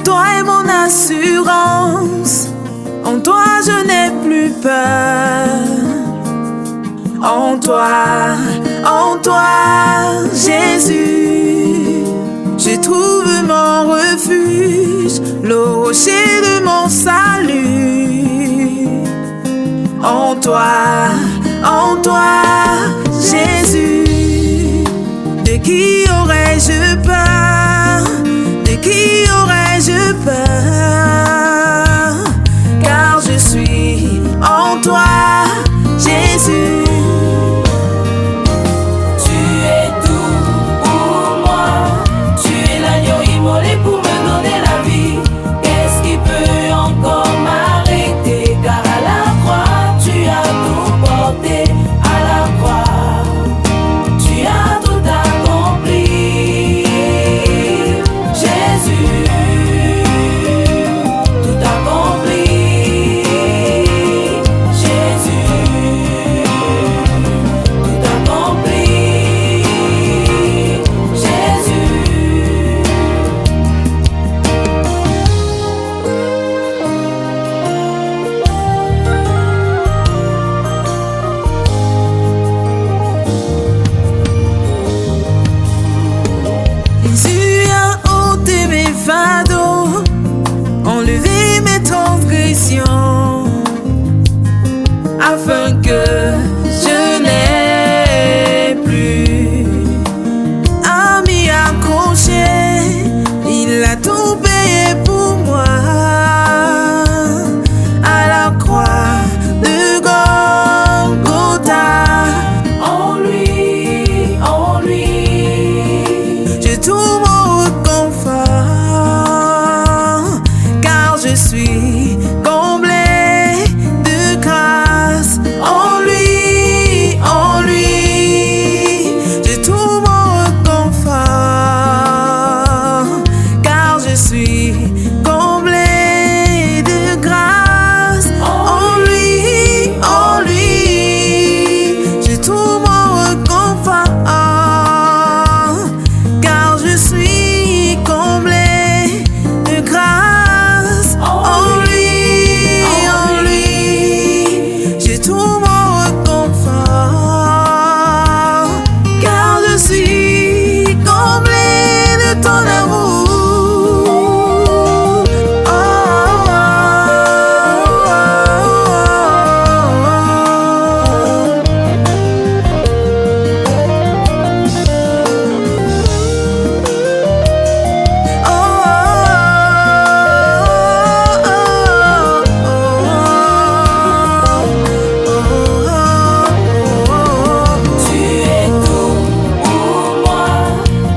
toi est mon assurance. En toi je n'ai plus peur. En toi, Jésus, je trouve mon refuge, le rocher de mon salut. En toi, Jésus, de qui aurais-je peur? De qui aurais-je peur? Car je suis en toi, Jésus. Jésus a ôté mes fardeaux, enlevé mes transgressions, afin que je n'ai plus à m'y accrocher. Il a tout payé pour moi à la croix de Golgotha. En lui, je trouve mon réconfort, car je suis comblé de grâce. En lui, je trouve mon réconfort, car je suis comblé de grâce. En lui, je trouve mon réconfort, car je suis comblé de grâce. En lui, je trouve mon réconfort, car je suis comblé de ton amour. Tu es tout pour moi,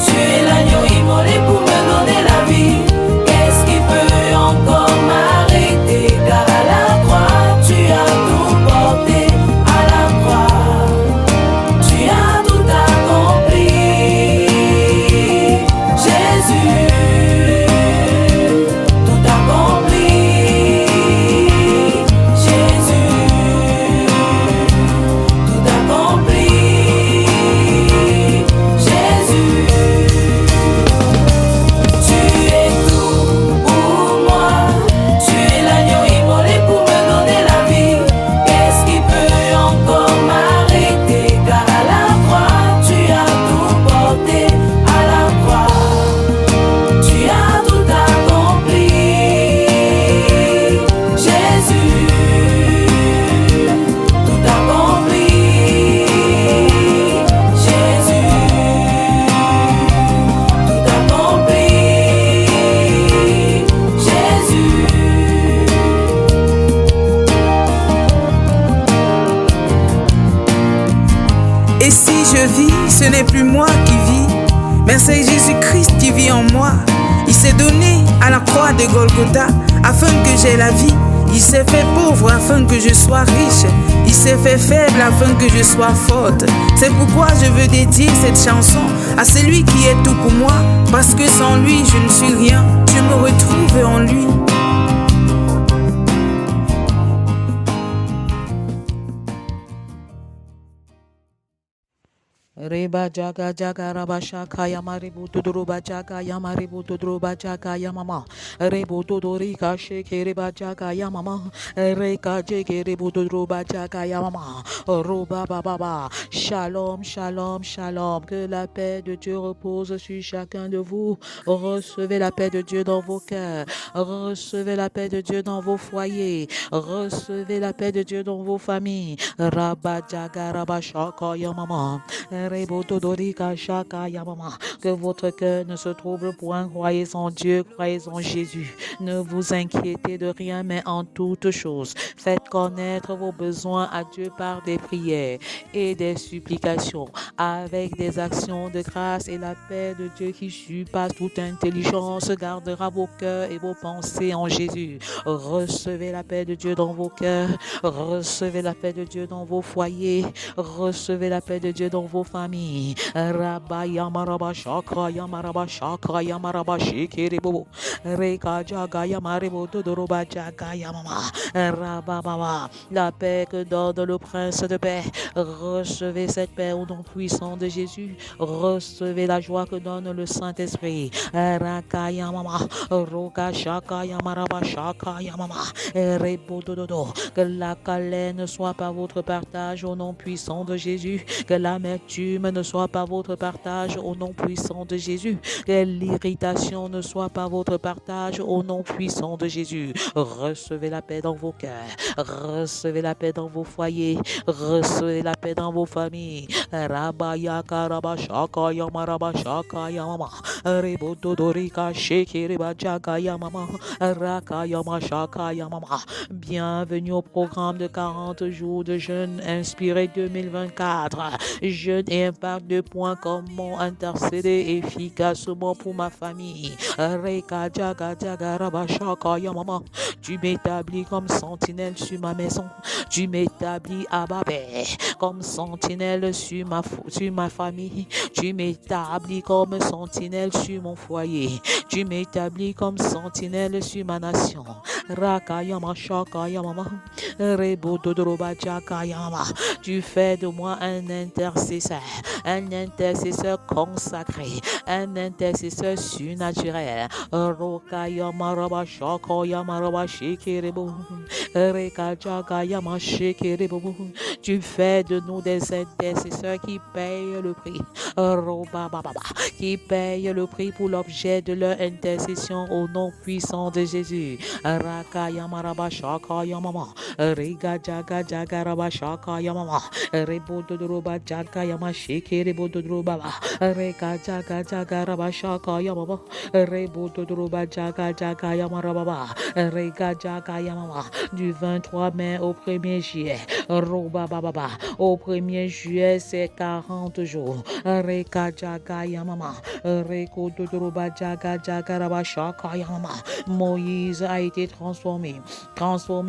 tu es l'agneau immolé pour me donner la vie. Qu'est-ce qui peut encore m'arrêter? Car à la croix, tu as tout porté. À la croix, tu as tout accompli. Jésus, tout accompli. Jésus, tout accompli. Jésus, tu es tout pour moi, tu es l'agneau immolé pour me donner la vie. Qu'est-ce qui peut encore m'arrêter? Car à la croix, tu as tout porté. À la croix, tu as tout accompli. Jésus, tout accompli. Jésus, tout accompli. Jésus. Et si je vis, ce n'est plus moi qui vis, mais c'est Jésus-Christ qui vit en moi. Il s'est donné à la croix de Golgotha afin que j'aie la vie. Il s'est fait pauvre afin que je sois riche. Il s'est fait faible afin que je sois forte. C'est pourquoi je veux dédier cette chanson à celui qui est tout pour moi, parce que sans lui je ne suis rien. Je me retrouve en lui. Reba jaga jaga raba shaka yamaribu tudruba jaga yamaribu tudruba jaga yamama. Rebu tudurika sheke reba jaga yamama. Reka jeke rebu tudruba jaga yamama. Roba baba. Shalom, shalom, shalom. Que la paix de Dieu repose sur chacun de vous. Recevez la paix de Dieu dans vos cœurs. Recevez la paix de Dieu dans vos foyers. Recevez la paix de Dieu dans vos familles. Rabba jaga raba shaka yamama. Que votre cœur ne se trouble point, croyez en Dieu, croyez en Jésus. Ne vous inquiétez de rien, mais en toutes choses, faites connaître vos besoins à Dieu par des prières et des supplications, avec des actions de grâce, et la paix de Dieu qui surpasse toute intelligence gardera vos cœurs et vos pensées en Jésus. Recevez la paix de Dieu dans vos cœurs, recevez la paix de Dieu dans vos foyers, recevez la paix de Dieu dans vos familles. Rabba yamaraba shaka yamaraba shaka yamaraba shikiribu. Reka jaga yamaribu tudoroba jaga yamama. Rabba baba. La paix que donne le prince de paix. Recevez cette paix au nom puissant de Jésus. Recevez la joie que donne le Saint-Esprit. Raka yamama. Roka shaka yamaraba shaka yamama. Rebo dododo. Que la colère ne soit pas votre partage au nom puissant de Jésus. Que l'amertume ne soit pas votre partage au nom puissant de Jésus. Que l'irritation ne soit pas votre partage au nom puissant de Jésus. Recevez la paix dans vos cœurs. Recevez la paix dans vos foyers. Recevez la paix dans vos familles. Rabaya karaba shaka yamaraba shaka yamama. Rebododorika shekiriba jaga yamama. Raka yama shaka yamama. Bienvenue au programme de 40 jours de jeûne inspiré 2024. Jeûne et impact de points, comment intercéder efficacement pour ma famille. Reka jaga jaga raba shaka yamama. Tu m'établis comme sentinelle sur ma maison. Tu m'établis à Babel comme sentinelle sur ma famille. Tu m'établis comme sentinelle sur mon foyer. Tu m'établis comme sentinelle sur ma nation. Raka yama shaka yamama. Rebo dodoroba jaka yama. Tu fais de moi un intercesseur consacré, un intercesseur surnaturel. Roka yama raba shaka yama raba shikiribu. Reka jaka yama shikiribu. Tu fais de nous des intercesseurs qui payent le prix. Roba baba, qui payent le prix pour l'objet de leur intercession au nom puissant de Jésus. Raka yama raba shaka yamama. Riga jaga jaga raba shaka yamama. Rebo dodroba jaga yama shikiribu dodroba. Reka jaga jaga raba shaka yamama. Rebo dodroba jaga jaga yama raba. Rega jaga yamama. Du 23 mai au 1er juillet. Roba baba. Au 1er juillet, c'est 40 jours. Reka jaga yamama. Reko dodroba jaga jaga raba shaka yamama. Moïse a été transformé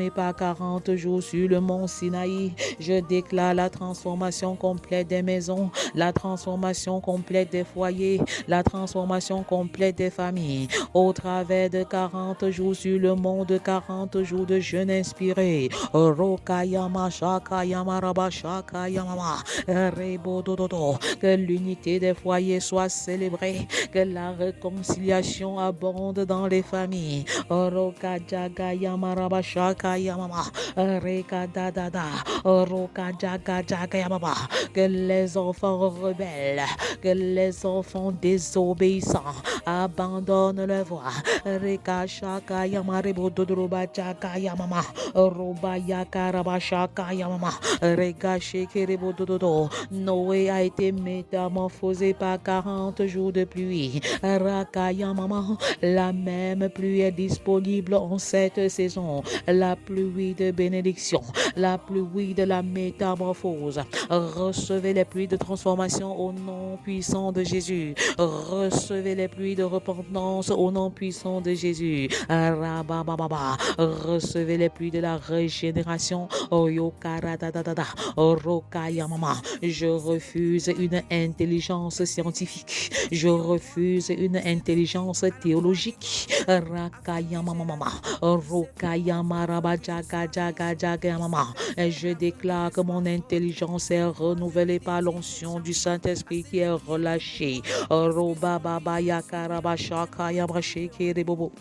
par 40 jours sur le mont Sinaï. Je déclare la transformation complète des maisons, la transformation complète des foyers, la transformation complète des familles, au travers de 40 jours sur le mont, de 40 jours de jeûne inspiré. Roka yama shaka yama raba shaka yamama. Rebo dododo. Que l'unité des foyers soit célébrée, que la réconciliation abonde dans les familles. Roka jaga yama raba shaka yamama. Reka da da da. Roka jaga jaga yamama. Que les enfants rebelles, que les enfants désobéissants abandonnent leur voie. Reka shaka yama rebo dodroba jaga yamama. Roba yaka raba shaka yamama. Reka sheke rebo dododo. Noé a été métamorphosé par 40 jours de pluie. Raka yamama. La même pluie est disponible en cette saison. La pluie de bénédiction, la pluie de la métamorphose. Recevez les pluies de transformation au nom puissant de Jésus. Recevez les pluies de repentance au nom puissant de Jésus. Rabababa. Recevez les pluies de la régénération. Oyokaradadada. Orokayamama. Je refuse une intelligence scientifique. Je refuse une intelligence théologique. Rakaya mama, Rokaya maraba jaga jaga jaga mama. Et je déclare que mon intelligence est renouvelée par l'onction du Saint-Esprit qui est relâchée. Roba baba yakaraba shaka yamasheke de bobo.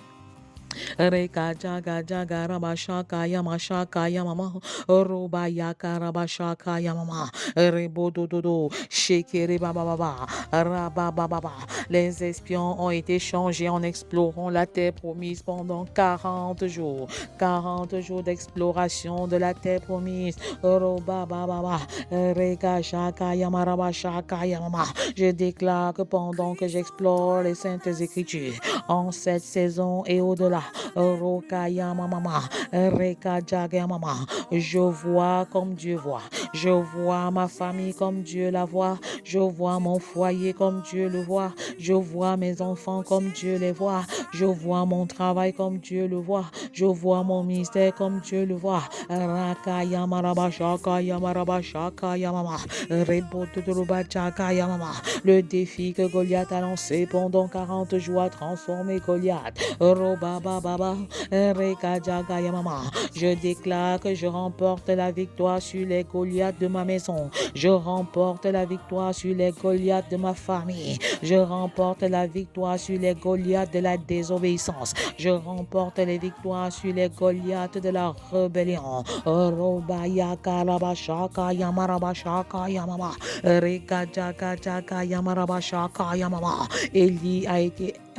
Reka jaga jaga rabashaka yamashaka yamama. Roba yakarabashaka yamama. Rebo dododo. Shekere baba baba. Raba baba. Les espions ont été changés en explorant la terre promise pendant 40 jours. 40 jours d'exploration de la terre promise. Roba baba. Reka shaka yamarabashaka yamama. Je déclare que pendant que j'explore les saintes écritures en cette saison et au-delà, Rokaya mama, Reka jaga mama, je vois comme Dieu voit. Je vois ma famille comme Dieu la voit. Je vois mon foyer comme Dieu le voit. Je vois mes enfants comme Dieu les voit. Je vois mon travail comme Dieu le voit. Je vois mon ministère comme Dieu le voit. Rakaya maraba shaka yamaraba shaka yamama. Reboturuba chaka yamama. Le défi que Goliath a lancé pendant 40 jours a transformé Goliath. Roba baba. Reka jaga yamama. Je déclare que je remporte la victoire sur les Goliaths de ma maison. Je remporte la victoire sur les Goliaths de ma famille. Je remporte la victoire sur les Goliaths de la désobéissance. Je remporte les victoires sur les Goliaths de la rébellion. Robaya karabashaka yamarabashaka yamama. Reka jaga jaga yamarabashaka yamama. Élie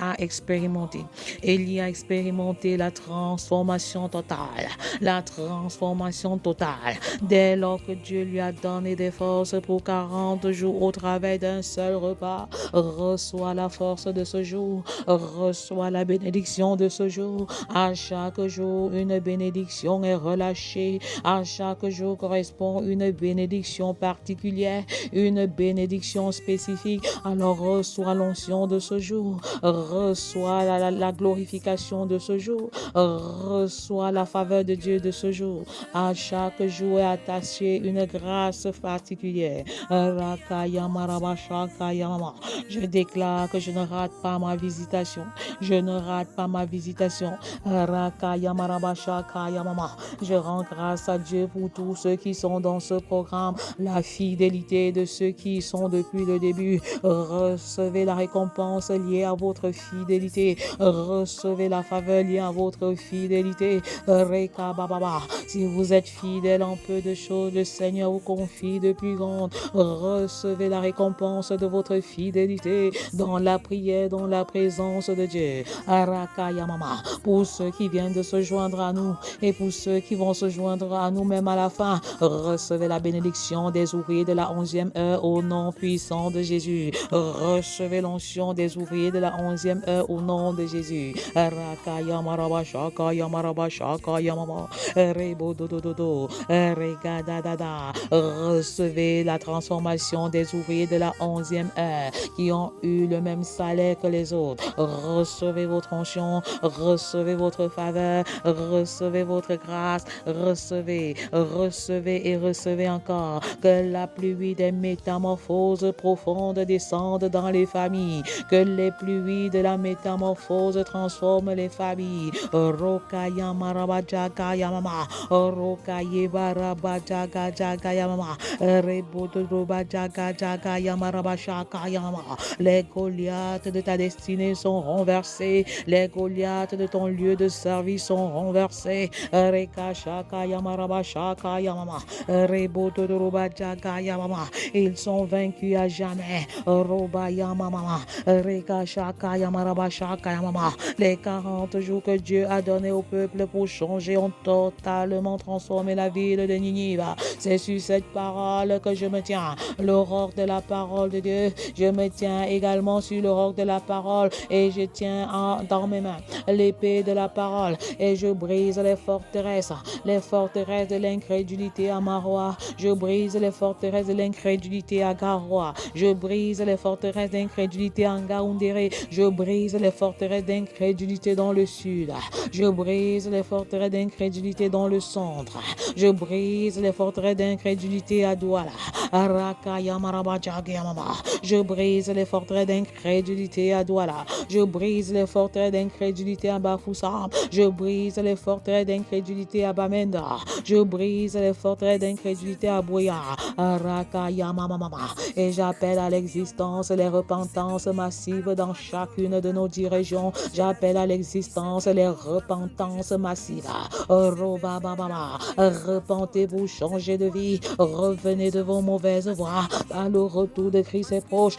a expérimenté la transformation totale. La transformation totale. Dès lors que Dieu lui a donné des forces pour 40 jours au travers d'un seul repas, reçois la force de ce jour, reçois la bénédiction de ce jour. À chaque jour, une bénédiction est relâchée. À chaque jour correspond une bénédiction particulière, une bénédiction spécifique. Alors reçois l'onction de ce jour, reçois la glorification de ce jour, reçois la faveur de Dieu de ce jour. À chaque jour est attachée une grâce particulière. Je déclare que je ne rate pas ma visitation. Je ne rate pas ma visitation. Je rends grâce à Dieu pour tous ceux qui sont dans ce programme, la fidélité de ceux qui y sont depuis le début. Recevez la récompense liée à votre fidélité. Recevez la faveur liée à votre fidélité. Si vous êtes fidèle en peu de choses, le Seigneur vous confie de plus grandes. Recevez la récompense de votre fidélité dans la prière, dans la présence de Dieu. Pour ceux qui viennent de se joindre à nous et pour ceux qui vont se joindre à nous même à la fin, recevez la bénédiction des ouvriers de la 11e heure au nom puissant de Jésus. Recevez l'onction des ouvriers de la 11e heure au nom de Jésus. Recevez la transformation des ouvriers de la 11e heure qui ont eu le même salaire que les autres. Recevez votre onction, recevez votre faveur, recevez votre grâce, recevez et recevez encore. Que la pluie des métamorphoses profondes descende dans les familles. Que les pluies de la métamorphose transforment les familles. Rokaya marabajaga yamama. Rokaye barabajaga jaga yamama. Rebodobajaga jaga yamarabashaka yamama. Les Goliaths de ta destinée sont renversés. Les Goliaths de ton lieu de service sont renversés. Rekashaka yamarabashaka yamama. Rebodobajaga yamama. Ils sont vaincus à jamais. Roba yamama. Rekashaka yamarabashaka yamama. Les 40 jours que Dieu a donné au peuple pour changer ont totalement transformé la ville de Ninive. C'est sur cette parole que je me tiens. L'aurore de la parole de Dieu. Je me tiens également sur l'aurore de la parole et je tiens dans mes mains l'épée de la parole et je brise les forteresses de l'incrédulité à Marois. Je brise les forteresses de l'incrédulité à Garoua. Je brise les forteresses d'incrédulité à Ngaoundéré. Je brise les forteresses d'incrédulité dans le sud. Je brise les forteresses d'incrédulité dans le centre. Je brise les forteresses d'incrédulité à Douala. Je brise les forteresses d'incrédulité à Douala. Je brise les forteresses d'incrédulité à Bafoussam. Je brise les forteresses d'incrédulité à Bamenda. Je brise les forteresses d'incrédulité à Boya. Et j'appelle à l'existence les repentances massives dans chacune de nos 10 régions. J'appelle à l'existence les repentances massives. Repentez-vous, changez de vie, revenez de vos mauvaises voies. Le retour de Christ est proche.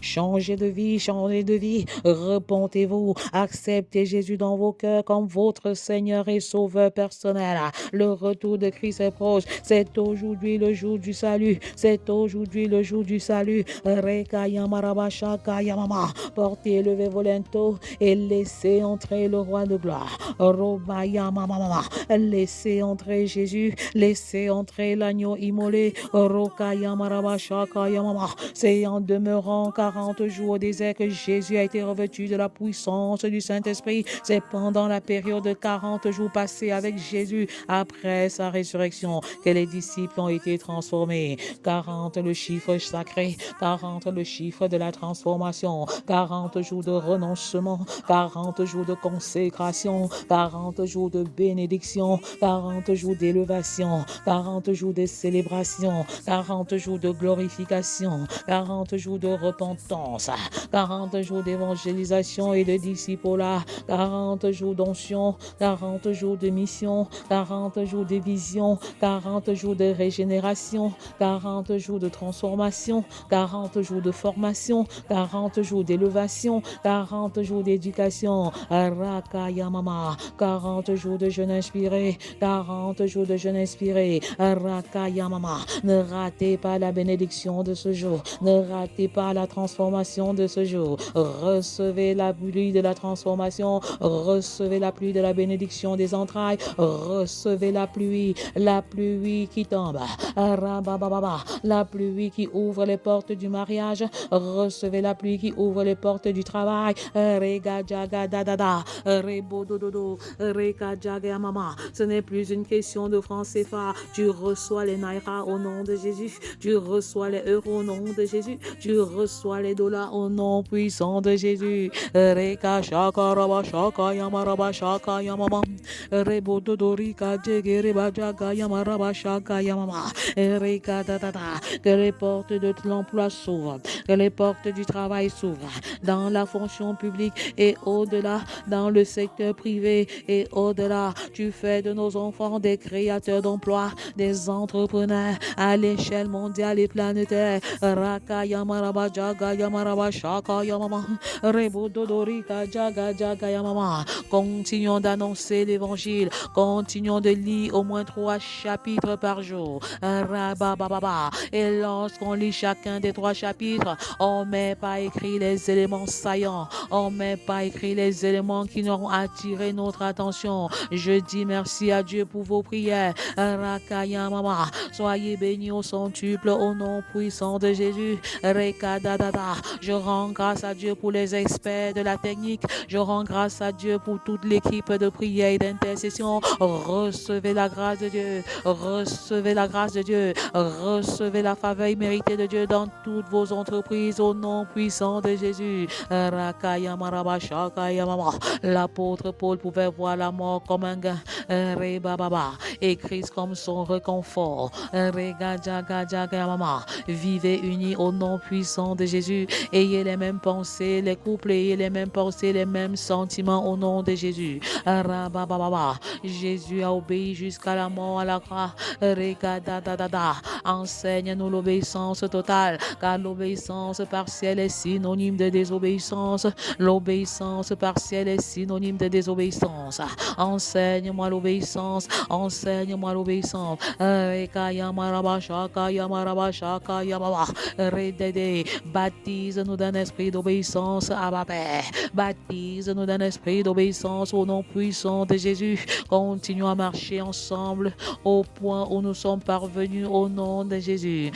Changez de vie, changez de vie. Repentez-vous, acceptez Jésus dans vos cœurs comme votre Seigneur et Sauveur personnel. Le retour de Christ est proche. C'est aujourd'hui le jour du salut. C'est aujourd'hui le jour du salut. Portez, levez vos linteaux et laissez entrer le roi de gloire. Laissez entrer Jésus. Laissez entrer l'agneau immolé. C'est en demeurant 40 jours au désert que Jésus a été revêtu de la puissance du Saint-Esprit. C'est pendant la période de 40 jours passés avec Jésus après sa résurrection que les disciples ont été transformés. 40 le chiffre sacré, 40 le chiffre de la transformation, 40 jours de renoncement, 40 jours de consécration, 40 jours de bénédiction, 40 jours d'élévation, 40 jours de célébration, 40 jours de glorification, 40 jours de repentance, 40 jours d'évangélisation et de discipolat, 40 jours d'onction, 40 jours de mission, 40 jours de vision, 40 jours de régénération, 40 jours de transformation, 40 jours de formation, 40 jours d'élévation, 40 jours d'éducation, 40 jours de jeûne inspiré, 40 jours de jeûne inspiré, ne ratez pas la bénédiction de ce jour, ne ratez pas la transformation de ce jour. Recevez la pluie de la transformation, recevez la pluie de la bénédiction des entrailles, recevez la pluie qui tombe, la pluie qui ouvre les portes du mariage, recevez la pluie qui ouvre les portes du travail. Ce n'est plus une question de francs CFA, tu reçois les naira au nom de Jésus, tu reçois les euros au nom de Jésus, tu reçois les dollars au nom puissant de Jésus. Reka shaka raba shaka yamaraba shaka yamama rebododorika jegere jaga yamaraba shaka yamama reka tatata. Que les portes de l'emploi s'ouvrent, que les portes du travail s'ouvrent dans la fonction publique et au-delà, dans le secteur privé et au-delà. Tu fais de nos enfants des créateurs d'emplois, des entrepreneurs à l'échelle mondiale et planétaire. Raka yamaraba jaga yamaraba shaka yamama rebododorika jaga jaga yamama. Continuons d'annoncer l'évangile, continuons de lire au moins 3 chapitres par jour. Et lorsqu'on lit chacun des 3 chapitres, on ne met pas écrit les éléments saillants, on ne met pas écrit les éléments qui n'auront attiré notre attention. Je dis merci à Dieu pour vos prières. Rakaya mama, soyez bénis au centuple au nom puissant de Jésus. Rekadadada. Je rends grâce à Dieu pour les experts de la technique. Je rends grâce à Dieu pour toute l'équipe de prière et d'intercession. Recevez la grâce de Dieu. Recevez la grâce de Dieu. Recevez la faveur méritée de Dieu dans toutes vos entreprises au nom puissant de Jésus. L'apôtre Paul pouvait voir la mort comme un gain et Christ comme son réconfort. Vivez unis au nom puissant de Jésus. Ayez les mêmes pensées, les couples, ayez les mêmes pensées, les mêmes sentiments au nom de Jésus. Jésus a obéi jusqu'à la mort à la croix. Enseigne-nous l'obéissance totale, car l'obéissance partielle est synonyme de désobéissance. L'obéissance partielle est synonyme de désobéissance. Enseigne-moi l'obéissance. Enseigne-moi l'obéissance. Baptise-nous d'un esprit d'obéissance à ma Père. Baptise-nous d'un esprit d'obéissance au nom puissant de Jésus. Continuons à marcher ensemble au point où nous sommes parvenus au nom de Jésus.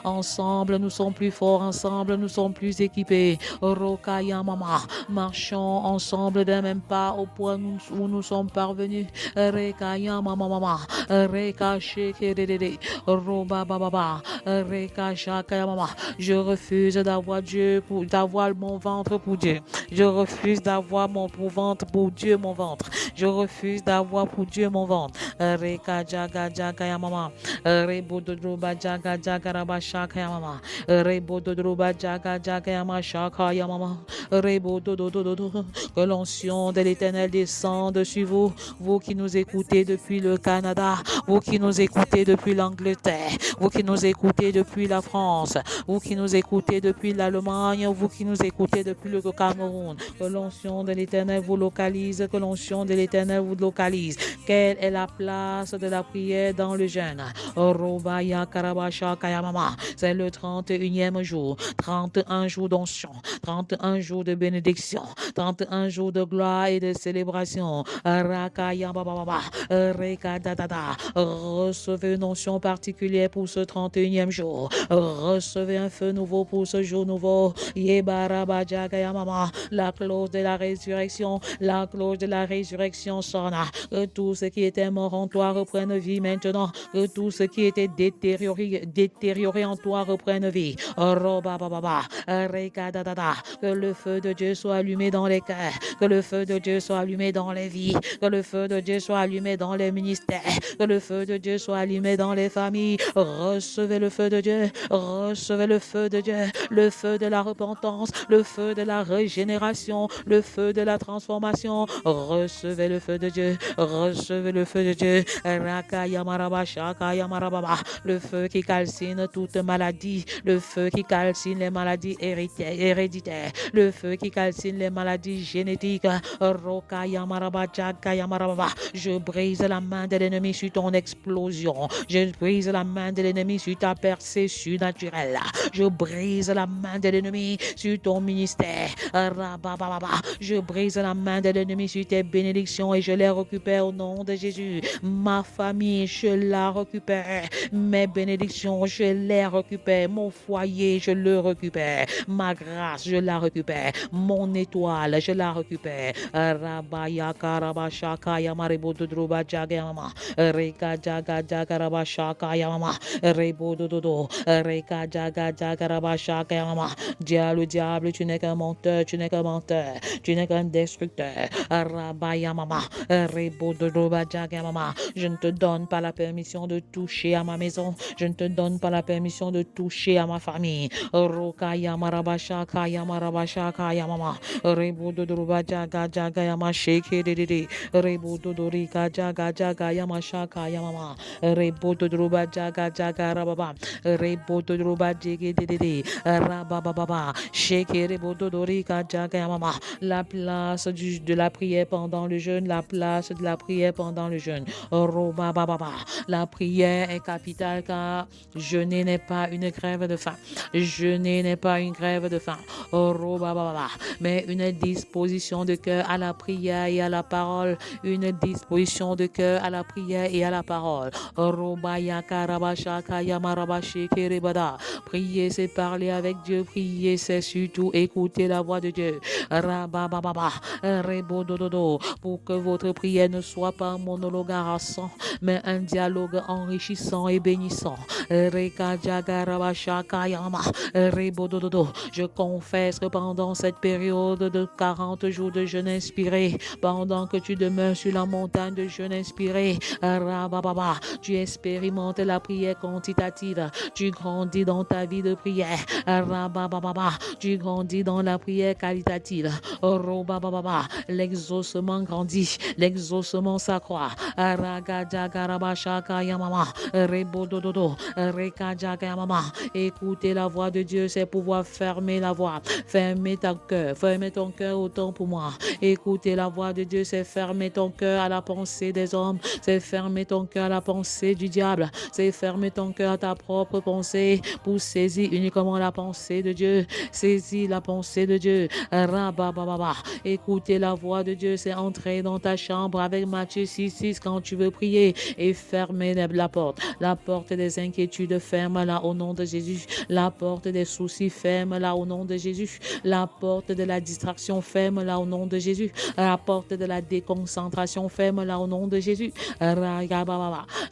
Ensemble, nous sommes plus forts. Ensemble, nous sommes plus équipés. Rokaya mama. Marchons ensemble d'un même pas au point où nous sommes parvenus. Rekaya mama mama. Reka shekerede. Roba baba. Reka shakaya mama. Je refuse d'avoir mon ventre pour Dieu. Je refuse d'avoir mon ventre pour Dieu, mon ventre. Je refuse d'avoir pour Dieu mon ventre. Reka jaga jaga ya mama. Rebo dodroba jaga jaga raba shaka ya mama. Rebo dodroba jaga jaga ya ma shaka ya mama. Rebo dodododo. Que l'onction de l'Éternel descende sur vous, vous qui nous écoutez depuis le Canada, vous qui nous écoutez depuis l'Angleterre, vous qui nous écoutez depuis la France, vous qui nous écoutez depuis l'Allemagne, vous qui nous écoutez depuis le Cameroun. Que l'onction de l'Éternel vous localise, que l'onction de l'Éternel vous localise. Quelle est la place de la prière dans le jeûne? Robaya Karabasha Kayamama. C'est le 31e jour, 31 jours d'onction, 31 jours de bénédiction, 31 jours de gloire et de célébration. Rakaya Baba, Rekadadada. Recevez une onction particulière pour ce 31e jour. Recevez un feu nouveau pour ce jour nouveau. Yebarabajagayamama. La clause de la résurrection, la clause de la résurrection sonne. Que tout ce qui était mort en toi reprenne vie maintenant. Que tout ce qui était détérioré en toi reprenne vie. Robababa, Rekadadada. Que le feu de Dieu soit allumé dans les cœurs. Que le feu de Dieu soit allumé dans les vies. Que le feu de Dieu soit allumé dans les ministères. Que le feu de Dieu soit allumé dans les familles. Recevez le feu de Dieu. Recevez le feu de Dieu. Le feu de la repentance. Le feu de la régénération. Le feu de la transformation. Recevez le feu de Dieu. Recevez le feu de Dieu. Rakayamaraba, Shakayamarababa. Le feu qui calcine toute maladie. Le feu qui calcine les maladies héréditaires. Le feu qui calcine les maladies génétiques. Rokayamaraba, Chakayamarababa. Je brise la main de l'ennemi sur ton explosion. Je brise la main de l'ennemi sur ta percée surnaturelle. Je brise la main de l'ennemi sur ton ministère. Je brise la main de l'ennemi sur tes bénédictions et je les récupère au nom de Jésus. Ma famille, je la récupère. Mes bénédictions, je les récupère. Mon foyer, je le récupère. Ma grâce, je la récupère. Mon étoile, je la récupère. Rabaya Karabashaka Yamarebo Dudruba Jagama. Reka Jaga Jagarabashaka Yamama. Rebo Dodo. Reka Jaga Jagarabashaka Yamama. Le diable, tu n'es qu'un menteur, tu n'es qu'un menteur, tu n'es qu'un destructeur. Rabaya Mama. Rebo Dodoba Jagamama. Je ne te donne pas la permission de toucher à ma maison. Je ne te donne pas la permission de toucher à ma famille. Roka Yamarabashaka Yamarabashaka Yamama. Rebo Dodoba Jaga Jaga Yama Shake Dede. Rebo Dodorika Jaga Jaga Yama Shaka Yamama. Rebo Dodoba Jaga Jaga Rababa. Rebo Dodoba Jege Dede. Rabababa. Shake Rebo Dodorika Jaga Yamama. La place de la prière pendant le jeûne. La place de la prière pendant le jeûne. Robababa. La prière est capitale car jeûner n'est pas une grève de faim. Jeûner n'est pas une grève de faim. Robababa. Mais une disposition de cœur à la prière et à la parole. Une disposition de cœur à la prière et à la parole. Robaya Karabashaka Yamarabashi Kerebada. Prier, c'est parler avec Dieu. Prier, c'est surtout écouter la voix de Dieu. Rabababa. Rebodododo. Pour que votre prière ne soit pas un monologue harassant, mais un dialogue enrichissant et bénissant. Reka Jagarabashaka Yama. Rebodododo. Je confesse que pendant cette période de 40 jours de jeûne inspiré, pendant que tu demeures sur la montagne de jeûne inspiré, Rabababa, tu expérimentes la prière quantitative, tu grandis dans ta vie de prière, Rabababa, tu grandis dans la prière qualitative, Robababa, l'exaucement grandit, l'exaucement s'accroît, Ragajagarabashaka Yamama, Rebodododo, Rekajagayamama. Écouter la voix de Dieu, c'est pouvoir fermer la voix, fermer ton cœur autant pour moi. Écouter la voix de Dieu, c'est fermer ton cœur à la pensée des hommes, c'est fermer ton cœur à la pensée du diable, c'est fermer ton cœur à ta propre pensée pour saisir uniquement la pensée de Dieu. Saisis la pensée de Dieu. Rabababa. Écouter la voix de Dieu, c'est entrer dans ta chambre avec Matthieu 6:6 quand tu veux prier et fermer la porte. La porte des inquiétudes, ferme ferme-la au nom de Jésus. La porte des soucis, ferme-la au nom de Jésus. La porte de la distraction, ferme-la au nom de Jésus. La porte de la déconcentration, ferme-la au nom de Jésus.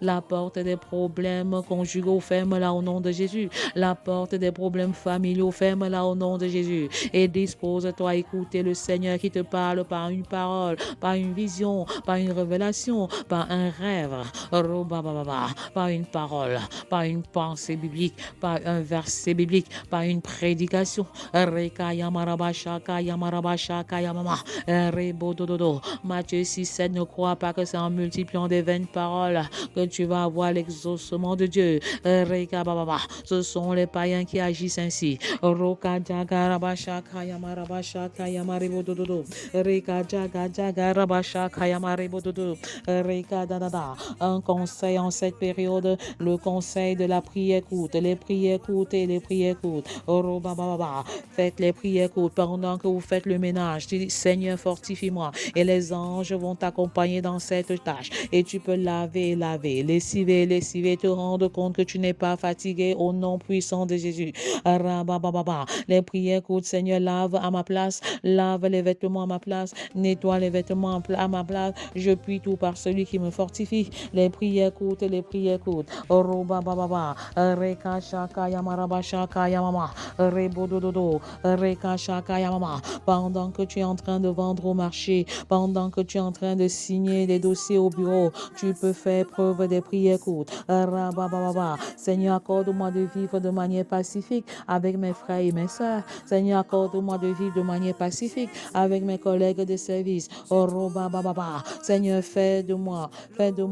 La porte des problèmes conjugaux, ferme-la au nom de Jésus. La porte des problèmes familiaux, ferme-la au nom de Jésus. Et dispose-toi à écouter le Seigneur qui te parle par une parole, par une vision, par une révélation, par un rêve, par une parole, par une pensée biblique, par un verset biblique, par une prédication. Matthieu 6,7, ne crois pas que c'est en multipliant des vaines paroles que tu vas avoir l'exaucement de Dieu. Ce sont les païens qui agissent ainsi. Un conseil en cette période, le conseil de la prière courte, les prières courtes et les prières courtes. Faites les prières courtes pendant que vous faites le ménage. Tu dis, Seigneur, fortifie-moi. Et les anges vont t'accompagner dans cette tâche. Et tu peux laver, lessiver, te rendre compte que tu n'es pas fatigué au nom puissant de Jésus. Les prières courtes, Seigneur, lave à ma place, lave les vêtements à ma place, nettoie les vêtements à ma place. Je puis tout par celui qui me fortifie. Les prières courtes, les prières courtes. Pendant que tu es en train de vendre au marché, pendant que tu es en train de signer des dossiers au bureau, tu peux faire preuve des prières courtes. Seigneur, accorde-moi de vivre de manière pacifique avec mes frères et mes sœurs. Seigneur, accorde-moi de vivre de manière pacifique avec mes collègues de service. Seigneur, fais de moi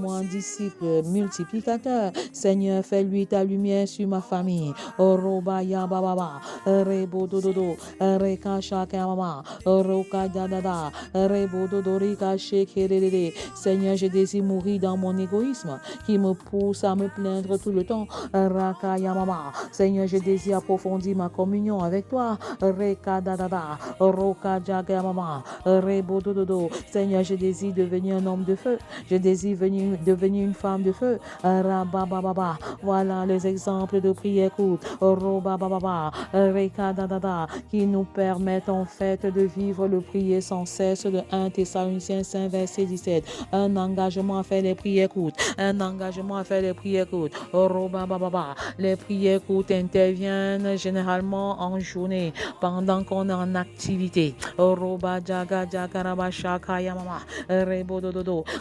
un disciple multiplicateur. Seigneur, fais-lui ta lumière sur ma famille. Seigneur, je désire mourir dans mon égoïsme qui me pousse à me plaindre tout le temps. Seigneur, je désire approfondir ma communion avec toi. Seigneur, je désire devenir un homme de feu. Je désire devenir une femme de feu. Voilà les exemples de prière courte. Qui nous permettent en fait de vivre le prier sans cesse de 1 Thessaloniciens 5 verset 17. Un engagement à faire les prières courtes. Un engagement à faire les prières courtes. Les prières courtes interviennent généralement en journée pendant qu'on est en activité.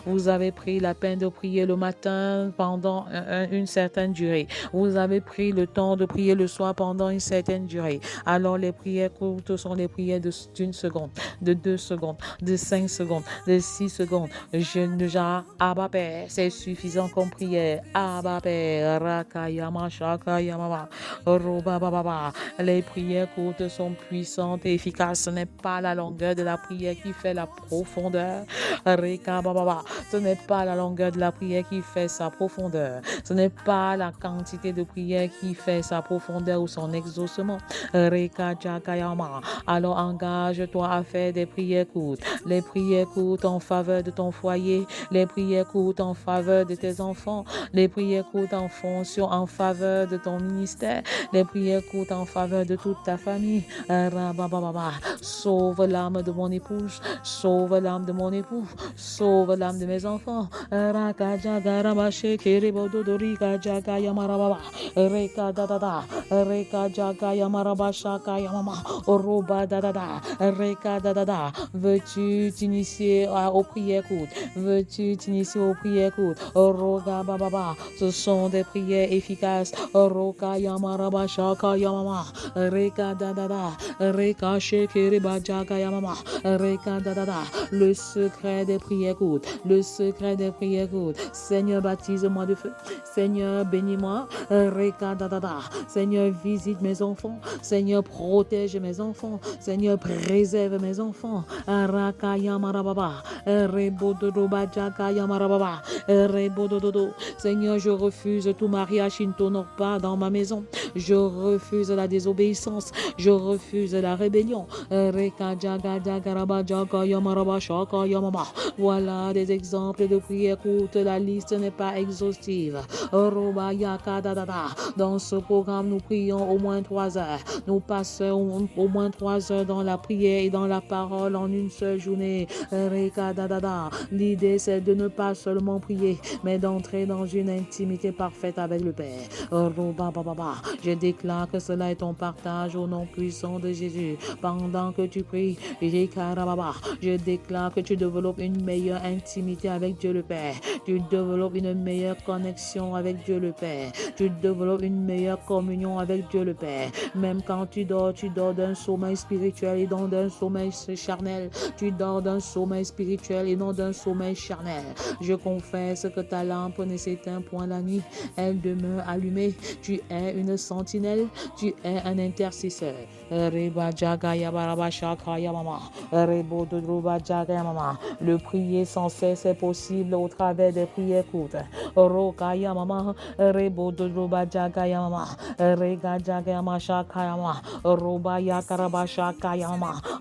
Vous avez pris la peine de prier le matin pendant une certaine durée. Vous avez pris le temps de prier le soir pendant une certaine durée. Alors les prières courtes sont les prières d'une seconde, de 2 secondes, de 5 secondes, de 6 secondes. Abba Père, c'est suffisant comme prière. Abba Père, Rakayama Shakayama, les prières courtes sont puissantes et efficaces. Ce n'est pas la longueur de la prière qui fait la profondeur. Ce n'est pas la longueur de la prière qui fait sa profondeur. Ce n'est pas la quantité de prière qui fait sa profondeur ou son exaucement. Alors engage-toi à faire des prières courtes. Les prières courtes en faveur de ton foyer, les prières courtes en faveur de tes enfants, les prières courtes en fonction, en faveur de ton ministère, les prières courtes en faveur de toute ta famille. Sauve l'âme de mon épouse, sauve l'âme de mon époux, sauve l'âme de mes enfants. Veux-tu t'initier aux prières courtes? Veux-tu t'initier aux prières courtes? Ce sont des prières efficaces. Le secret des prières courtes. Le secret des prières courtes. Seigneur, baptise-moi de feu. Seigneur, bénis-moi. Seigneur, visite mes enfants. Seigneur, protège mes enfants. Seigneur, préserve mes enfants. Seigneur, je refuse tout mariage qui ne t'honore pas dans ma maison. Je refuse la désobéissance. Je refuse la rébellion. Voilà des exemples de prières courtes. La liste n'est pas exhaustive. Dans ce programme, nous prions au moins 3 heures. Nous passons au moins 3 heures dans la prière et dans la parole en une seule journée. L'idée, c'est de ne pas seulement prier, mais d'entrer dans une intimité parfaite avec le Père. Je déclare que cela est ton partage au nom puissant de Jésus. Pendant que tu pries, je déclare que tu développes une meilleure intimité avec Dieu le Père. Tu développes une meilleure connexion avec Dieu le Père. Tu développes une meilleure communion avec Dieu le Père. Même quand tu dors d'un sommeil spirituel et non d'un sommeil charnel. Tu dors d'un sommeil spirituel et non d'un sommeil charnel. Je confesse que ta lampe ne s'éteint point la nuit. Elle demeure allumée. Tu es une sentinelle. Tu es un intercesseur. Le prier sans cesse est possible au travers des prières courtes.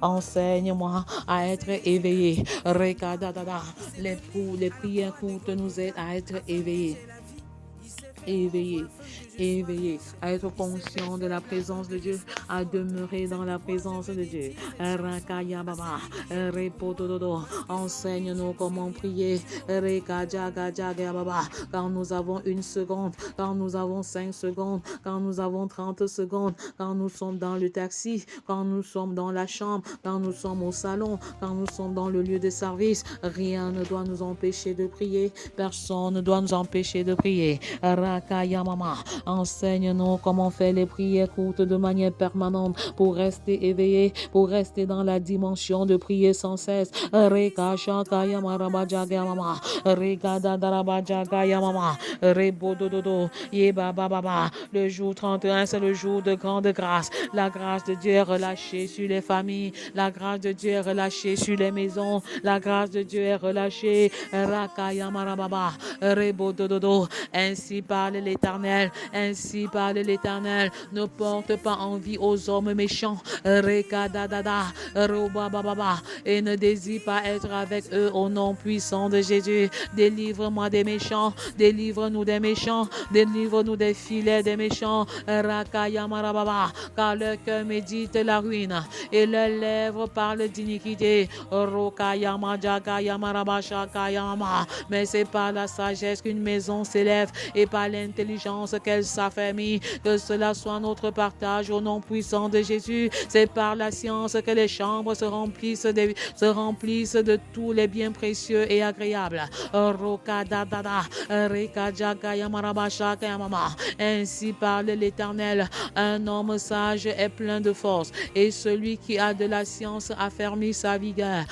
Enseigne-moi à être éveillé. Les prières courtes nous aident à être éveillés. Éveillé, à être conscient de la présence de Dieu, à demeurer dans la présence de Dieu. Enseigne-nous comment prier. Quand nous avons 1 seconde, quand nous avons 5 secondes, quand nous avons 30 secondes, quand nous sommes dans le taxi, quand nous sommes dans la chambre, quand nous sommes au salon, quand nous sommes dans le lieu de service, rien ne doit nous empêcher de prier. Personne ne doit nous empêcher de prier. Enseigne-nous comment faire les prières courtes de manière permanente pour rester éveillé, pour rester dans la dimension de prier sans cesse. Le jour 31, c'est le jour de grande grâce. La grâce de Dieu est relâchée sur les familles. La grâce de Dieu est relâchée sur les maisons. La grâce de Dieu est relâchée. Ainsi parle l'Éternel. Ainsi parle l'Éternel. Ne porte pas envie aux hommes méchants. Et ne désire pas être avec eux au nom puissant de Jésus. Délivre-moi des méchants. Délivre-nous des méchants. Délivre-nous des filets des méchants. Car leur cœur médite la ruine et leurs lèvres parlent d'iniquité. Mais c'est par la sagesse qu'une maison s'élève et par l'intelligence qu'elle s'affermit. Que cela soit notre partage au nom puissant de Jésus. C'est par la science que les chambres se remplissent de tous les biens précieux et agréables. Ainsi parle l'Éternel. Un homme sage est plein de force et celui qui a de la science affermit sa vigueur.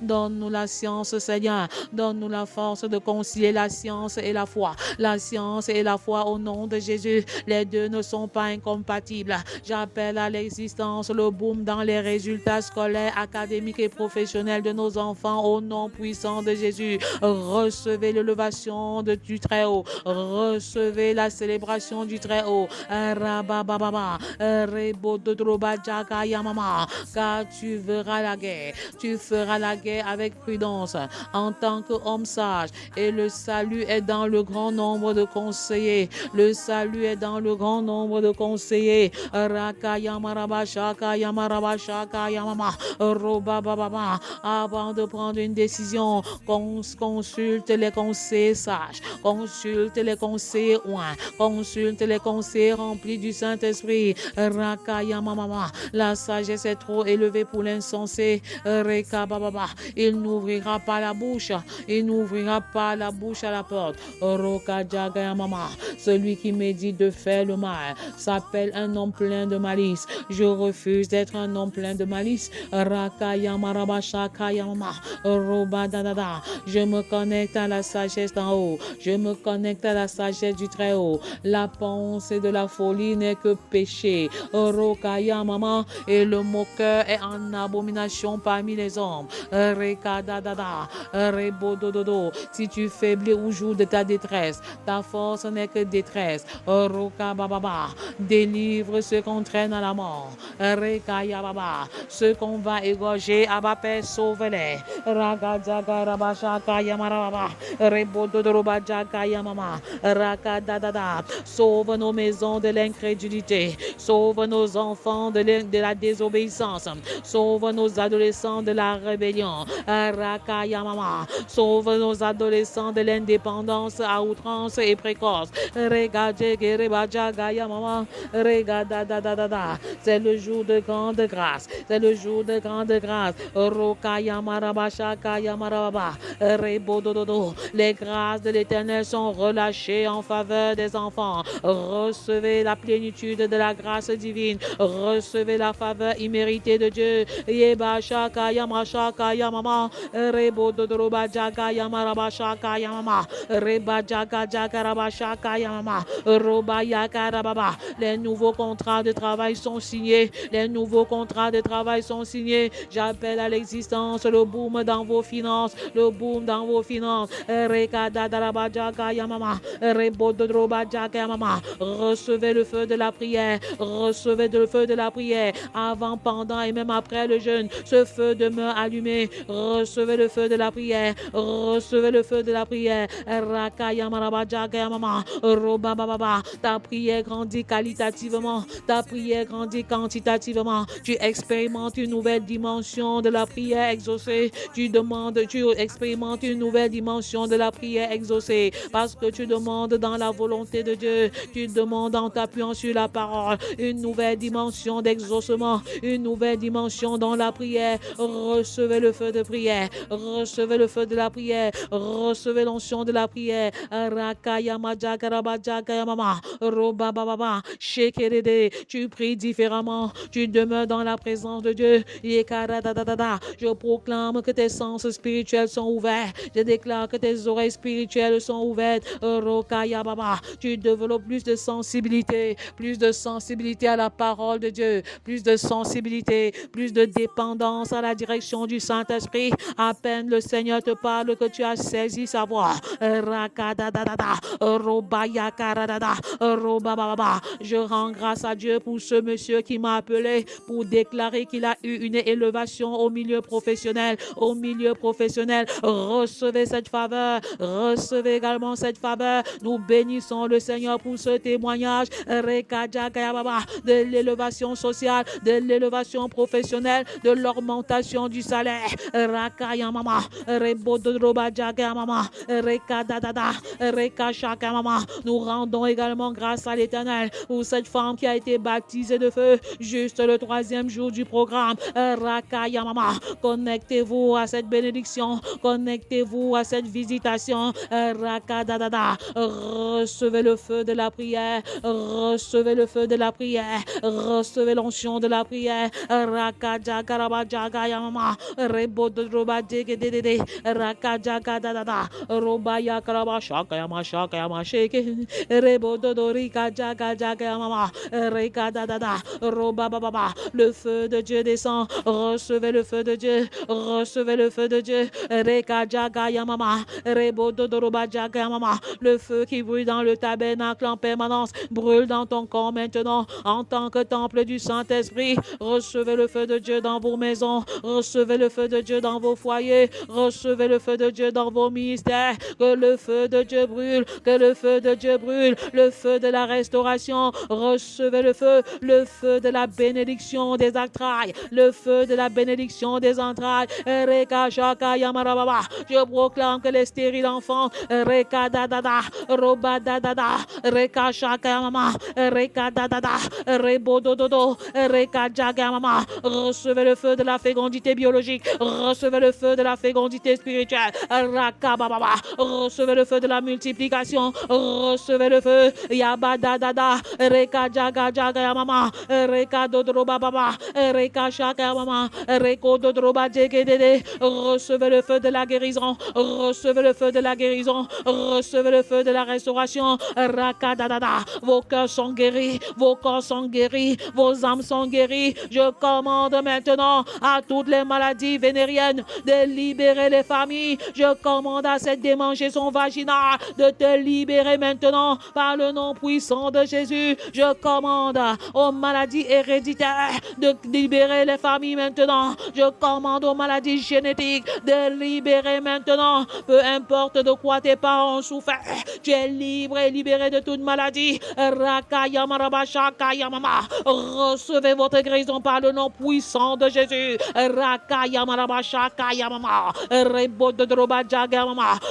Donne-nous la science, Seigneur. Donne-nous la force de concilier la science et la foi. La science et la foi au nom de Jésus. Les deux ne sont pas incompatibles. J'appelle à l'existence le boom dans les résultats scolaires, académiques et professionnels de nos enfants au nom puissant de Jésus. Recevez l'élévation du Très-Haut. Recevez la célébration du Très-Haut. Car tu verras la guerre. Tu feras la guerre avec prudence en tant qu'homme sage. Et le salut est dans le grand nombre de conseillers. Le salut est dans le grand nombre de conseillers. Avant de prendre une décision, consulte les conseillers sages. Consulte les conseillers oints. Consulte les conseillers remplis du Saint-Esprit. La sagesse est trop élevée pour l'insensé. Il n'ouvrira pas la bouche. Il n'ouvrira pas la bouche à la porte. Celui qui médite de faire le mal s'appelle un homme plein de malice. Je refuse d'être un homme plein de malice. Je me connecte à la sagesse d'en haut. Je me connecte à la sagesse du Très-Haut. La pensée de la folie n'est que péché. Et le moqueur est en abomination parmi les hommes. Si tu faiblis au jour de ta détresse, ta force n'est que détresse. Roka Baba, délivre ceux qu'on traîne à la mort. Reka Yababa, ceux qu'on va égorger, Abapé, sauve-les. Raga Jaga Rabashaka Yamarababa, Rebodoroba Jaga Yamama, Raka Dadada, sauve nos maisons de l'incrédulité, sauve nos enfants de la désobéissance, sauve nos adolescents de la rébellion. Raka Yamama, sauve nos adolescents de l'indépendance à outrance et précoce. Rega Jega Jaga Yamama, Rega Dadada, c'est le jour de grande grâce, c'est le jour de grande grâce. Roka Yamaraba Shaka Yamaraba, Rebodododo, les grâces de l'Éternel sont relâchées en faveur des enfants. Recevez la plénitude de la grâce divine, recevez la faveur imméritée de Dieu. Yeba Shaka Yamashaka Yamama, Rebododoroba Jaga Yamaraba Shaka Yamama, Reba Jaga Jagaraba Shaka Yamama, Roba Yakarababa. Les nouveaux contrats de travail sont signés, les nouveaux contrats de travail sont signés. J'appelle à l'existence le boom dans vos finances, le boom dans vos finances. Recevez le feu de la prière, recevez le feu de la prière avant, pendant et même après le jeûne. Ce feu demeure allumé. Recevez le feu de la prière, recevez le feu de la prière. Ta prière grandit qualitativement, ta prière grandit quantitativement. Tu expérimentes une nouvelle dimension de la prière exaucée. Tu expérimentes une nouvelle dimension de la prière exaucée parce que tu demandes dans la volonté de Dieu. Tu demandes en t'appuyant sur la parole une nouvelle dimension d'exaucement, une nouvelle dimension dans la prière. Recevez le feu de prière, recevez le feu de la prière, recevez l'onction de la prière. Tu pries différemment, tu demeures dans la présence de Dieu. Je proclame que tes sens spirituels sont ouverts. Je déclare que tes oreilles spirituelles sont ouvertes. Tu développes plus de sensibilité à la parole de Dieu, plus de sensibilité, plus de dépendance à la direction du Saint-Esprit. À peine le Seigneur te parle que tu as saisi sa voix. Je rends grâce à Dieu pour ce monsieur qui m'a appelé pour déclarer qu'il a eu une élévation au milieu professionnel. Recevez cette faveur, recevez également cette faveur. Nous bénissons le Seigneur pour ce témoignage de l'élévation sociale, de l'élévation professionnelle, de l'augmentation du salaire. Nous rendons également grâce à l'Éternel pour cette femme qui a été baptisée de feu juste le 3e jour du programme. Connectez-vous à cette bénédiction, connectez-vous à cette visitation. Recevez le feu de la prière, recevez le feu de la prière, recevez l'onction de la prière. Le feu de Dieu descend, recevez le feu de Dieu, recevez le feu de Dieu. Le feu qui brûle dans le tabernacle en permanence brûle dans ton corps maintenant en tant que temple du Saint-Esprit. Recevez le feu de Dieu dans vos maisons, recevez le feu de Dieu dans vos foyers, recevez le feu de Dieu dans vos ministères. Que le feu de Dieu brûle, que le feu de Dieu brûle, le feu de la restauration. Recevez le feu de la bénédiction des entrailles, le feu de la bénédiction des entrailles. Je proclame que les stériles enfants, recevez le feu de la fécondité biologique, recevez le feu de la fécondité spirituelle, recevez le feu de la multiplication, recevez le feu, Reka dodroba baba, Reka shaka mama, Reko dodroba djegedede. Recevez le feu de la guérison, recevez le feu de la guérison, recevez le feu de la restauration. Raka dadada, vos cœurs sont guéris, vos corps sont guéris, vos âmes sont guéries. Je commande maintenant à toutes les maladies vénériennes de libérer les familles. Je commande à cette démangeaison vaginale de te libérer maintenant par le nom puissant de Jésus. Je commande aux maladies héréditaires de libérer les familles maintenant. Je commande aux maladies génétiques de libérer maintenant. Peu importe de quoi tes parents ont souffert, tu es libre et libéré de toute maladie. Recevez votre guérison par le nom puissant de Jésus.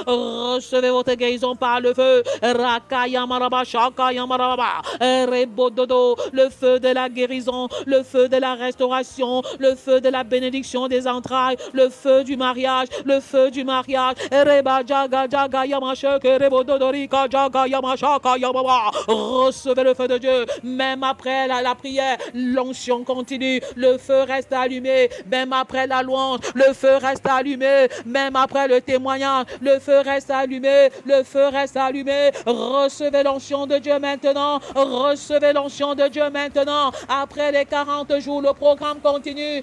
Recevez votre guérison par le feu. Le feu de la guérison, le feu de la restauration, le feu de la bénédiction des entrailles, le feu du mariage, le feu du mariage. Recevez le feu de Dieu. Même après la prière, l'onction continue. Le feu reste allumé. Même après la louange, le feu reste allumé. Même après le témoignage, le feu reste allumé. Le feu reste allumé. Recevez l'onction de Dieu maintenant. Recevez l'onction de Dieu maintenant. Après les 40 jours, le programme continue.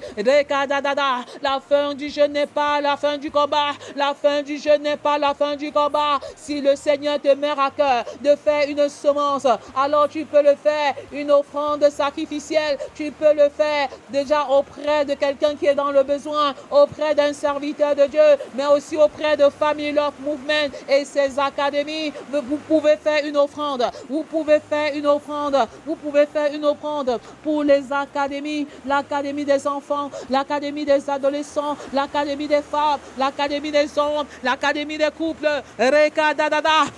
La fin du jeûne n'est pas la fin du combat. La fin du jeûne n'est pas la fin du combat. Si le Seigneur te met à cœur de faire une semence, alors tu peux le faire. Une offrande sacrificielle, tu peux le faire déjà auprès de quelqu'un qui est dans le besoin, auprès d'un serviteur de Dieu, mais aussi auprès de Family Love Movement et ses académies. Vous pouvez faire une offrande. Vous pouvez faire une offrande. Vous pouvez faire une offrande pour les académies, l'académie des enfants, l'académie des adolescents, l'académie des femmes, l'académie des hommes, l'académie des couples.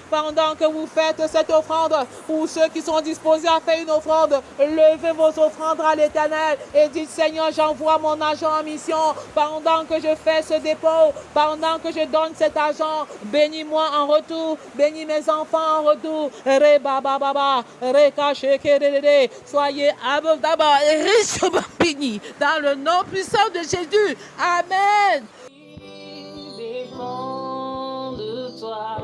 Pendant que vous faites cette offrande, pour ceux qui sont disposés à faire une offrande, levez vos offrandes à l'Éternel et dites: Seigneur, j'envoie mon argent en mission pendant que je fais ce dépôt, pendant que je donne cet argent. Bénis-moi en retour, bénis mes enfants en retour. Soyez abondamment et richement bénis dans le nom puissant de Jésus. Amen. Dépend de toi,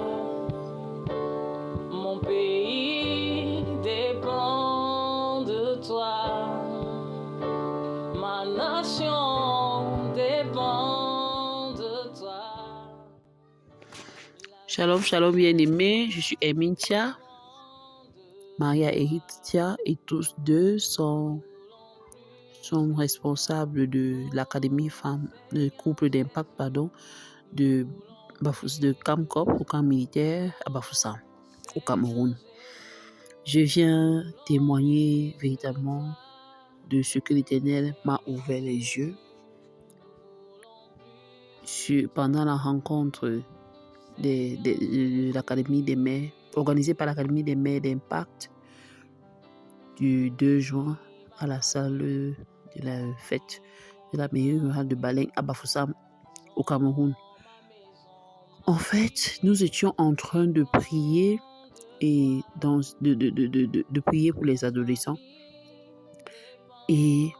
mon pays dépend de toi, ma nation dépend de toi. Shalom, shalom bien-aimés, je suis Emintia, Maria Eritia et tous deux sont responsables de l'Académie Femmes, le couple d'impact, de Camcop au camp militaire à Bafoussam, au Cameroun. Je viens témoigner véritablement de ce que l'Éternel m'a ouvert les yeux pendant la rencontre de l'Académie des mères, organisée par l'Académie des mères d'Impact du 2 juin à la salle de la fête de la mairie rurale de Baleng à Bafoussam au Cameroun. En fait, nous étions en train de prier et de prier pour les adolescents. Et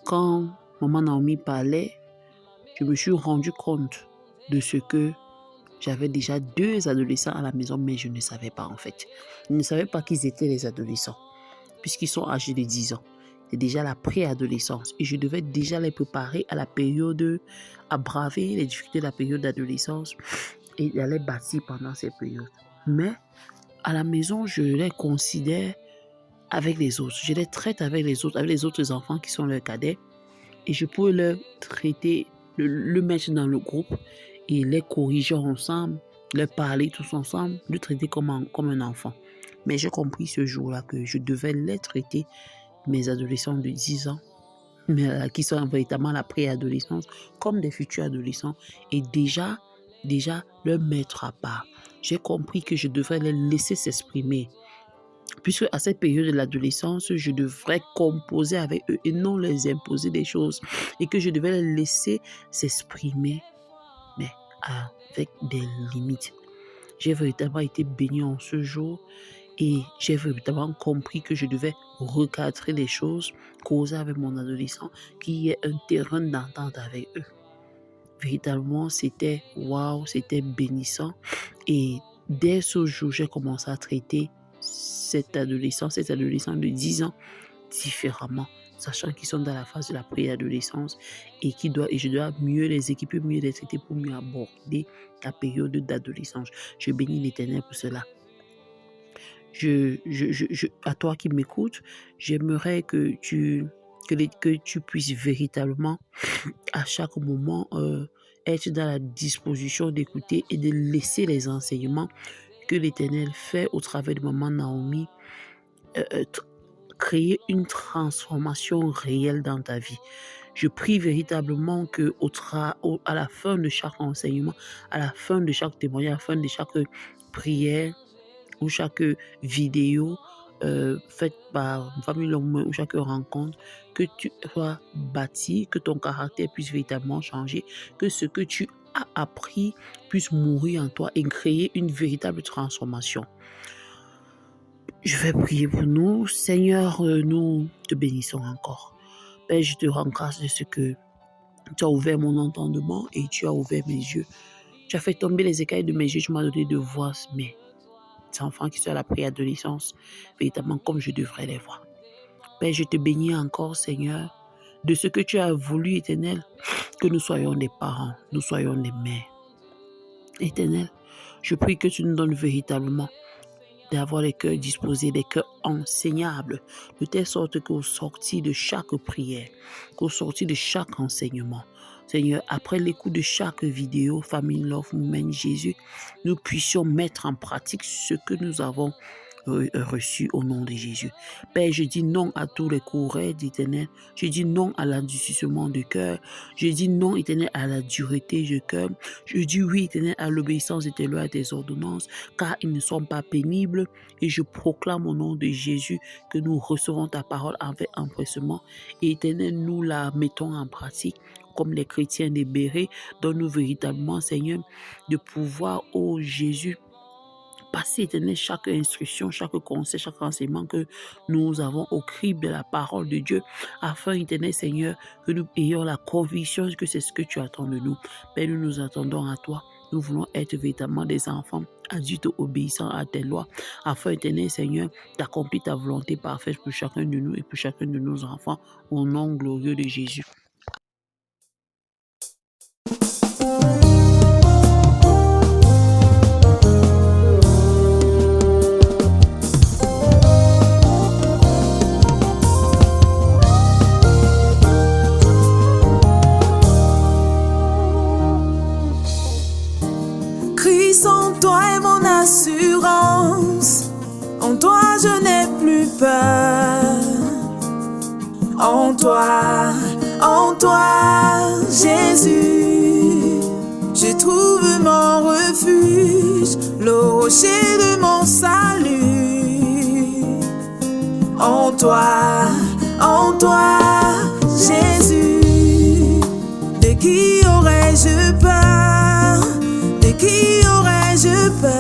quand Maman Naomi parlait, je me suis rendu compte de ce que j'avais déjà 2 adolescents à la maison, mais je ne savais pas en fait. Je ne savais pas qu'ils étaient les adolescents, puisqu'ils sont âgés de 10 ans. C'est déjà la préadolescence et je devais déjà les préparer à la période, à braver les difficultés de la période d'adolescence et les bâtir pendant ces périodes. Mais à la maison, je les considère avec les autres. Je les traite avec les autres enfants qui sont leurs cadets et je peux leur traiter, le mettre dans le groupe et les corriger ensemble, leur parler tous ensemble, le traiter comme un enfant. Mais j'ai compris ce jour-là que je devais les traiter, mes adolescents de 10 ans, mais qui sont véritablement à la préadolescence, comme des futurs adolescents, et déjà leur mettre à part. J'ai compris que je devrais les laisser s'exprimer, puisque à cette période de l'adolescence, je devrais composer avec eux et non les imposer des choses, et que je devais les laisser s'exprimer, mais avec des limites. J'ai véritablement été béni en ce jour Et j'ai véritablement compris que je devais recadrer les choses, causer avec mon adolescent, qu'il y ait un terrain d'entente avec eux. Véritablement, c'était waouh, c'était bénissant. Et dès ce jour, j'ai commencé à traiter cet adolescent de 10 ans différemment, sachant qu'ils sont dans la phase de la préadolescence et je dois mieux les équiper, mieux les traiter pour mieux aborder la période d'adolescence. Je bénis l'Éternel pour cela. À toi qui m'écoutes, j'aimerais que tu puisses véritablement à chaque moment être dans la disposition d'écouter et de laisser les enseignements que l'Éternel fait au travers de maman Naomi créer une transformation réelle dans ta vie. Je prie véritablement que à la fin de chaque enseignement, à la fin de chaque témoignage, à la fin de chaque prière ou chaque vidéo faite par Famille Longue ou chaque rencontre, que tu sois bâti, que ton caractère puisse véritablement changer, que ce que tu as appris puisse mourir en toi et créer une véritable transformation. Je vais prier pour nous. Seigneur, nous te bénissons encore. Père, je te rends grâce de ce que tu as ouvert mon entendement et tu as ouvert mes yeux. Tu as fait tomber les écailles de mes yeux, tu m'as donné de voir mes enfants qui sont à la préadolescence, véritablement comme je devrais les voir. Père, je te bénis encore, Seigneur, de ce que tu as voulu, Éternel, que nous soyons des parents, nous soyons des mères. Éternel, je prie que tu nous donnes véritablement d'avoir les cœurs disposés, les cœurs enseignables, de telle sorte qu'au sortir de chaque prière, qu'au sortir de chaque enseignement, Seigneur, après l'écoute de chaque vidéo, Famille Love Movement Jésus, nous puissions mettre en pratique ce que nous avons reçu au nom de Jésus. Père, je dis non à tous les courants d'Éternel. Je dis non à l'endurcissement de cœur. Je dis non, Éternel, à la dureté de cœur. Je dis oui, Éternel, à l'obéissance de tes lois et tes ordonnances, car ils ne sont pas pénibles. Et je proclame au nom de Jésus que nous recevons ta parole avec empressement. Et Éternel, nous la mettons en pratique comme les chrétiens des Bérets. Donne-nous véritablement, Seigneur, de pouvoir, ô Jésus, passer, Éternel, chaque instruction, chaque conseil, chaque enseignement que nous avons au crible de la parole de Dieu, afin, Éternel Seigneur, que nous ayons la conviction que c'est ce que tu attends de nous. Père, nous nous attendons à toi. Nous voulons être véritablement des enfants adultes obéissants à tes lois, afin, Éternel Seigneur, d'accomplir ta volonté parfaite pour chacun de nous et pour chacun de nos enfants, au nom glorieux de Jésus. Christ en toi est mon assurance, en toi je n'ai plus peur. En toi, Jésus, je trouve mon refuge, le rocher de mon salut. En toi, Jésus, de qui aurais-je peur? De qui aurais-je peur?